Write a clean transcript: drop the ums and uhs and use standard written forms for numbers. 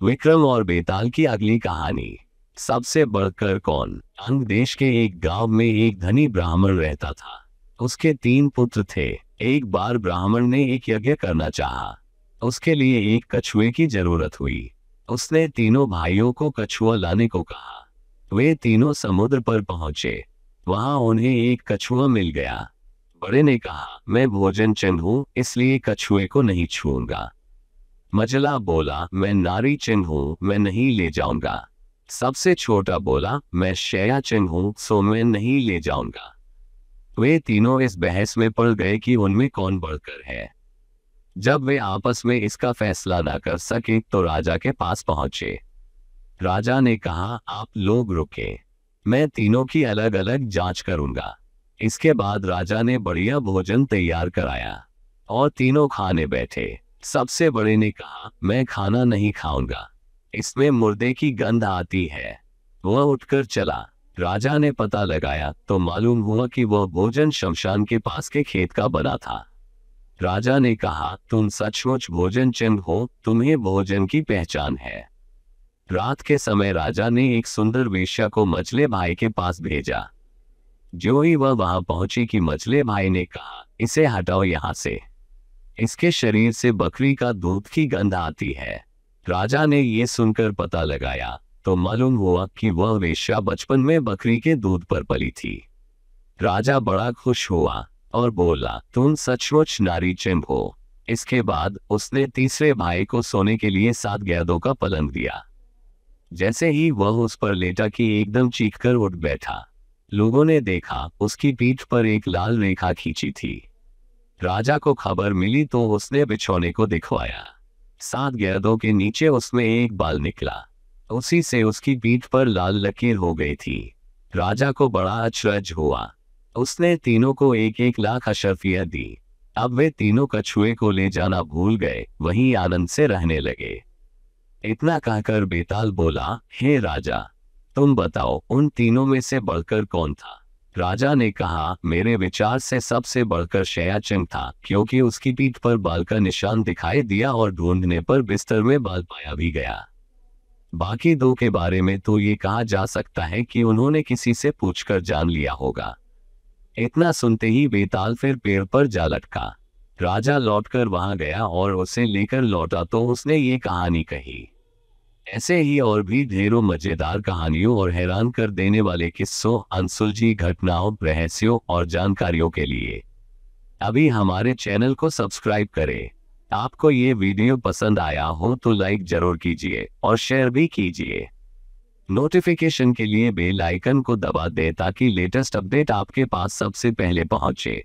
विक्रम और बेताल की अगली कहानी। सबसे बढ़कर कौन। अंग देश के एक गांव में एक धनी ब्राह्मण रहता था। उसके 3 पुत्र थे। एक बार ब्राह्मण ने एक यज्ञ करना चाहा। उसके लिए एक कछुए की जरूरत हुई। उसने तीनों भाइयों को कछुआ लाने को कहा। वे तीनों समुद्र पर पहुंचे। वहां उन्हें एक कछुआ मिल गया। बड़े ने कहा, मैं भोजन चिन्ह हूं, इसलिए कछुए को नहीं छूऊंगा। मझला बोला, मैं नारी चिन्ह हूं, मैं नहीं ले जाऊंगा। सबसे छोटा बोला, मैं शया चिन्ह हूं, सो मैं नहीं ले जाऊंगा। वे तीनों इस बहस में पड़ गए कि उनमें कौन बढ़कर है। जब वे आपस में इसका फैसला न कर सके तो राजा के पास पहुंचे। राजा ने कहा, आप लोग रुके, मैं तीनों की अलग अलग जांच करूंगा। इसके बाद राजा ने बढ़िया भोजन तैयार कराया और तीनों खाने बैठे। सबसे बड़े ने कहा, मैं खाना नहीं खाऊंगा, इसमें मुर्दे की गंध आती है। वह उठकर चला। राजा ने पता लगाया तो मालूम हुआ कि वह भोजन शमशान के पास के खेत का बना था। राजा ने कहा, तुम सचमुच भोजन चिन्ह हो, तुम्हें भोजन की पहचान है। रात के समय राजा ने एक सुंदर वेश्या को मछले भाई के पास भेजा। जो ही वह वहां पहुंची कि मछले भाई ने कहा, इसे हटाओ यहां से, इसके शरीर से बकरी का दूध की गंध आती है। राजा ने ये सुनकर पता लगाया तो मालूम हुआ कि वह वेश्या बचपन में बकरी के दूध पर पली थी। राजा बड़ा खुश हुआ और बोला, तुम सचमुच नारी चिन्ह हो। इसके बाद उसने तीसरे भाई को सोने के लिए 7 गैदों का पलंग दिया। जैसे ही वह उस पर लेटा कि एकदम चीखकर उठ बैठा। लोगों ने देखा उसकी पीठ पर एक लाल रेखा खींची थी। राजा को खबर मिली तो उसने बिछौने को दिखवाया। 7 गैदों के नीचे उसमें एक बाल निकला। उसी से उसकी पीठ पर लाल लकीर हो गई थी। राजा को बड़ा अचरज हुआ। उसने तीनों को 1-1 लाख अशर्फियां दी। अब वे तीनों कछुए को ले जाना भूल गए, वहीं आनंद से रहने लगे। इतना कहकर बेताल बोला, हे राजा, तुम बताओ उन तीनों में से बढ़कर कौन था। राजा ने कहा, मेरे विचार से सबसे बढ़कर शया चिन्ह था, क्योंकि उसकी पीठ पर बाल का निशान दिखाई दिया और ढूंढने पर बिस्तर में बाल पाया भी गया। बाकी 2 के बारे में तो ये कहा जा सकता है कि उन्होंने किसी से पूछकर जान लिया होगा। इतना सुनते ही बेताल फिर पेड़ पर जा लटका। राजा लौटकर वहां गया और उसे लेकर लौटा तो उसने ये कहानी कही। ऐसे ही और भी ढेरों मजेदार कहानियों और हैरान कर देने वाले किस्सों, अनसुलझी घटनाओं, रहस्यों और जानकारियों के लिए अभी हमारे चैनल को सब्सक्राइब करें। आपको ये वीडियो पसंद आया हो तो लाइक जरूर कीजिए और शेयर भी कीजिए। नोटिफिकेशन के लिए बेल आइकन को दबा दें ताकि लेटेस्ट अपडेट आपके पास सबसे पहले पहुंचे।